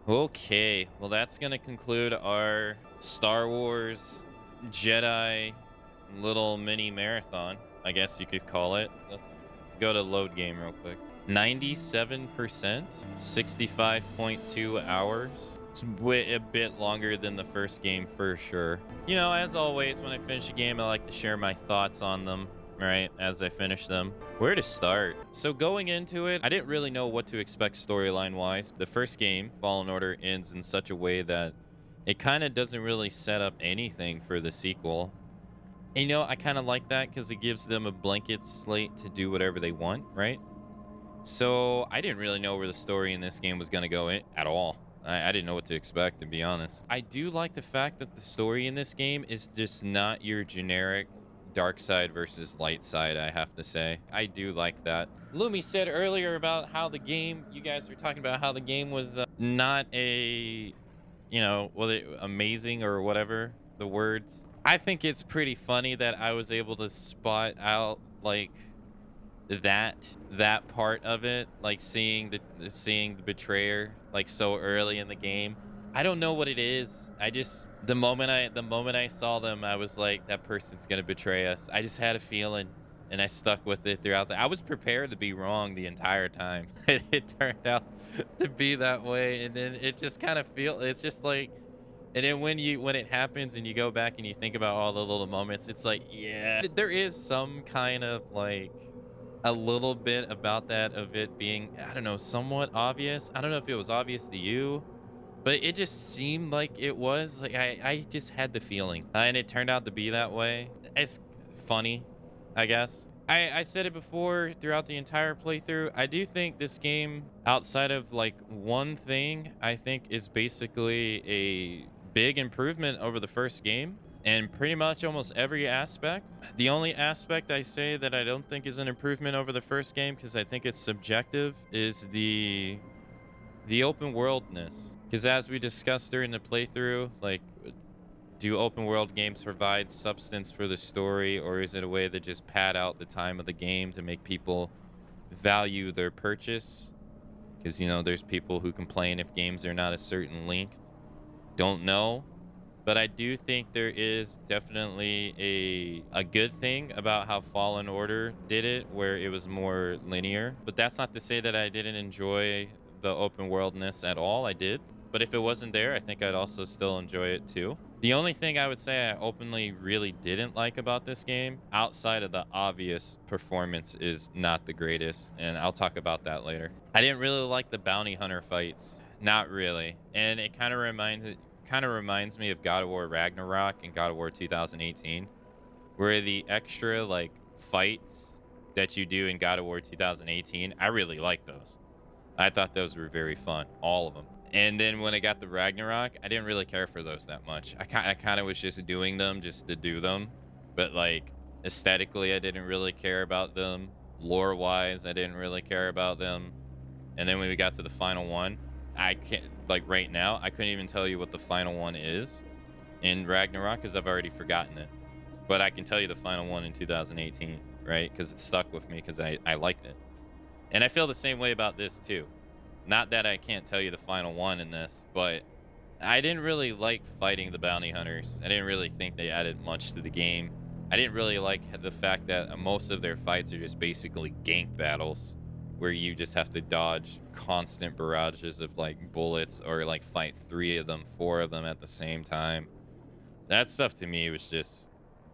Okay, well, that's going to conclude our Star Wars Jedi little mini marathon, I guess you could call it. Let's go to load game real quick. 97%, 65.2 hours. It's a bit longer than the first game for sure. You know, as always, when I finish a game, I like to share my thoughts on them, right, as I finish them. Where to start? So going into it, I didn't really know what to expect storyline-wise. The first game, Fallen Order, ends in such a way that it kind of doesn't really set up anything for the sequel. And, you know, I kind of like that because it gives them a blanket slate to do whatever they want, right? So I didn't really know where the story in this game was going to go at all. I didn't know what to expect, to be honest. I do like the fact that the story in this game is just not your generic dark side versus light side, I have to say. I do like that. Lumi said earlier about how the game, you guys were talking about how the game was not a, you know, amazing or whatever, the words. I think it's pretty funny that I was able to spot out, like, that part of it, like seeing the betrayer like so early in the game. I don't know what it is. I just the moment I saw them, I was like, that person's gonna betray us. I just had a feeling, and I stuck with it throughout I was prepared to be wrong the entire time. It turned out to be that way, and then it just kind of it's just like, and then when it happens and you go back and you think about all the little moments, it's like, yeah, there is some kind of like a little bit about that of it being, I don't know, somewhat obvious. I don't know if it was obvious to you, but it just seemed like it was. Like I just had the feeling, and it turned out to be that way. It's funny, I guess. I said it before throughout the entire playthrough. I do think this game, outside of like one thing, I think is basically a big improvement over the first game in pretty much almost every aspect. The only aspect I say that I don't think is an improvement over the first game, because I think it's subjective, is the open worldness. Because as we discussed during the playthrough, like, do open world games provide substance for the story, or is it a way to just pad out the time of the game to make people value their purchase? Because, you know, there's people who complain if games are not a certain length. Don't know. But I do think there is definitely a good thing about how Fallen Order did it, where it was more linear. But that's not to say that I didn't enjoy the open worldness at all. I did. But if it wasn't there, I think I'd also still enjoy it too. The only thing I would say I openly really didn't like about this game, outside of the obvious performance, is not the greatest. And I'll talk about that later. I didn't really like the bounty hunter fights. Not really. And it kind of reminds me of God of War Ragnarok and God of War 2018, where the extra like fights that you do in God of War 2018, I really like those. I thought those were very fun, all of them. And then when I got the Ragnarok, I didn't really care for those that much. I kind of was just doing them just to do them, but like aesthetically, I didn't really care about them. Lore wise, I didn't really care about them. And then when we got to the final one, I can't, like right now, I couldn't even tell you what the final one is in Ragnarok because I've already forgotten it. But I can tell you the final one in 2018, right? Because it stuck with me because I liked it. And I feel the same way about this too. Not that I can't tell you the final one in this, but I didn't really like fighting the bounty hunters. I didn't really think they added much to the game. I didn't really like the fact that most of their fights are just basically gank battles, where you just have to dodge constant barrages of like bullets, or like fight 3 of them, 4 of them at the same time. That stuff to me was just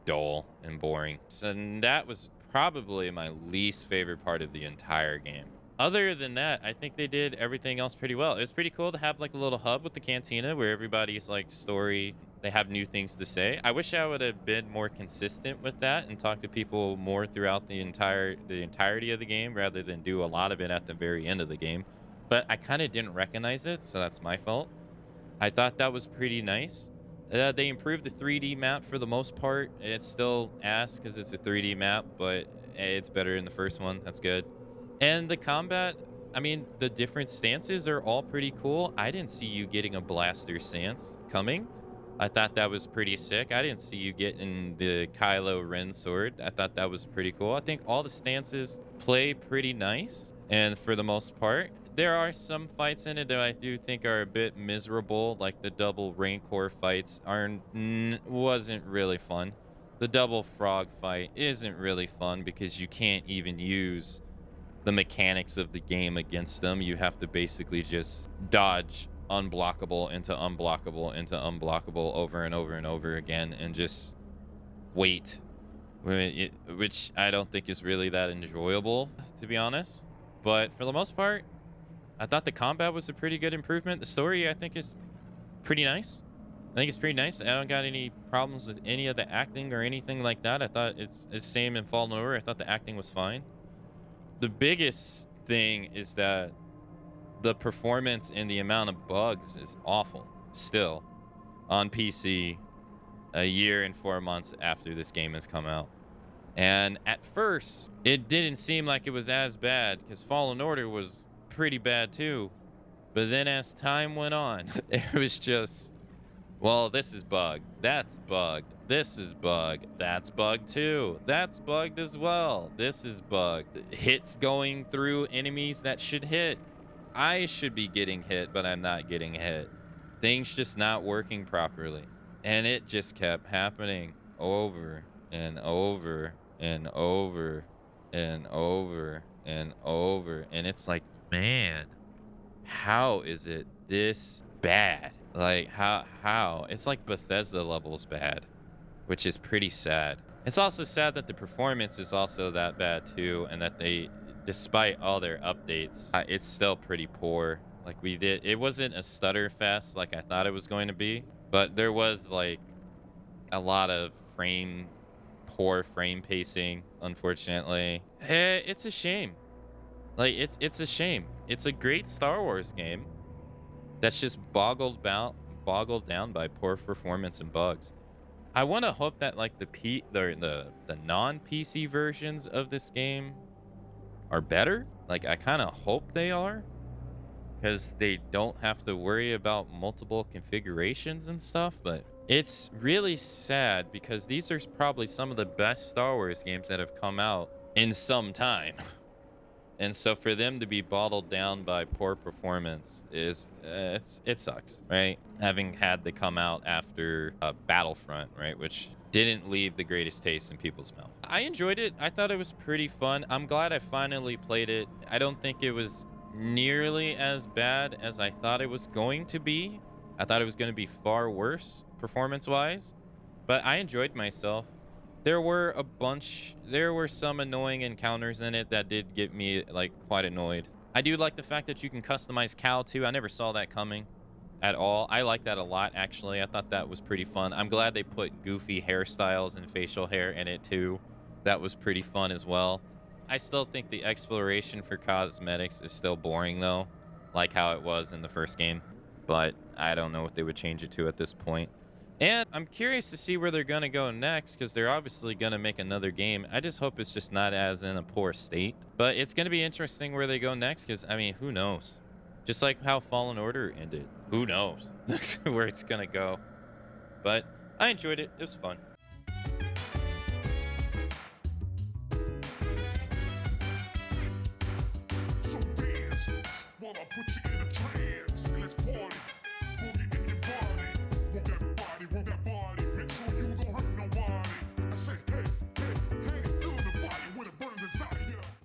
dull and boring. And that was probably my least favorite part of the entire game. Other than that, I think they did everything else pretty well. It was pretty cool to have like a little hub with the cantina where everybody's like story, they have new things to say. I wish I would have been more consistent with that and talk to people more throughout the entirety of the game, rather than do a lot of it at the very end of the game. But I kind of didn't recognize it, so that's my fault. I thought that was pretty nice. They improved the 3D map for the most part. It's still ass because it's a 3D map, but it's better than the first one. That's good. And the combat, I mean, the different stances are all pretty cool. I didn't see you getting a blaster stance coming. I thought that was pretty sick. I didn't see you getting the Kylo Ren sword. I thought that was pretty cool. I think all the stances play pretty nice. And for the most part, there are some fights in it that I do think are a bit miserable, like the double Rancor fights wasn't really fun. The double frog fight isn't really fun because you can't even use the mechanics of the game against them. You have to basically just dodge unblockable into unblockable into unblockable over and over and over again and just wait, which I don't think is really that enjoyable, to be honest. But for the most part, I thought the combat was a pretty good improvement. The story, I think, is pretty nice. I think it's pretty nice. I don't got any problems with any of the acting or anything like that. I thought it's same in Fallen Order. I thought the acting was fine. The biggest thing is that the performance and the amount of bugs is awful still on PC a year and 4 months after this game has come out. And at first, it didn't seem like it was as bad because Fallen Order was pretty bad too. But then as time went on, it was just, well, this is bugged. That's bugged. This is bugged. That's bugged too. That's bugged as well. This is bugged. Hits going through enemies that should hit. I should be getting hit, but I'm not getting hit. Things just not working properly. And it just kept happening over and over and over and over and over. And it's like, man, how is it this bad? Like, how? It's like Bethesda levels bad, which is pretty sad. It's also sad that the performance is also that bad too, and that they, despite all their updates, it's still pretty poor. Like it wasn't a stutter fest like I thought it was going to be, but there was like a lot of poor frame pacing, unfortunately. It's a shame. Like, it's a shame. It's a great Star Wars game that's just boggled down by poor performance and bugs. I want to hope that like the non-PC versions of this game are better. Like, I kind of hope they are, because they don't have to worry about multiple configurations and stuff. But it's really sad because these are probably some of the best Star Wars games that have come out in some time. And so for them to be bottled down by poor performance is, it sucks, right? Having had to come out after Battlefront, right? Which didn't leave the greatest taste in people's mouth. I enjoyed it. I thought it was pretty fun. I'm glad I finally played it. I don't think it was nearly as bad as I thought it was going to be. I thought it was going to be far worse performance-wise, but I enjoyed myself. There were some annoying encounters in it that did get me like quite annoyed. I do like the fact that you can customize Cal too. I never saw that coming at all. I like that a lot, actually. I thought that was pretty fun. I'm glad they put goofy hairstyles and facial hair in it too. That was pretty fun as well. I still think the exploration for cosmetics is still boring though, like how it was in the first game. But I don't know what they would change it to at this point. And I'm curious to see where they're going to go next, because they're obviously going to make another game. I just hope it's just not as in a poor state. But it's going to be interesting where they go next, because, I mean, who knows? Just like how Fallen Order ended. Who knows where it's going to go? But I enjoyed it. It was fun. So dance while I put you in a trance.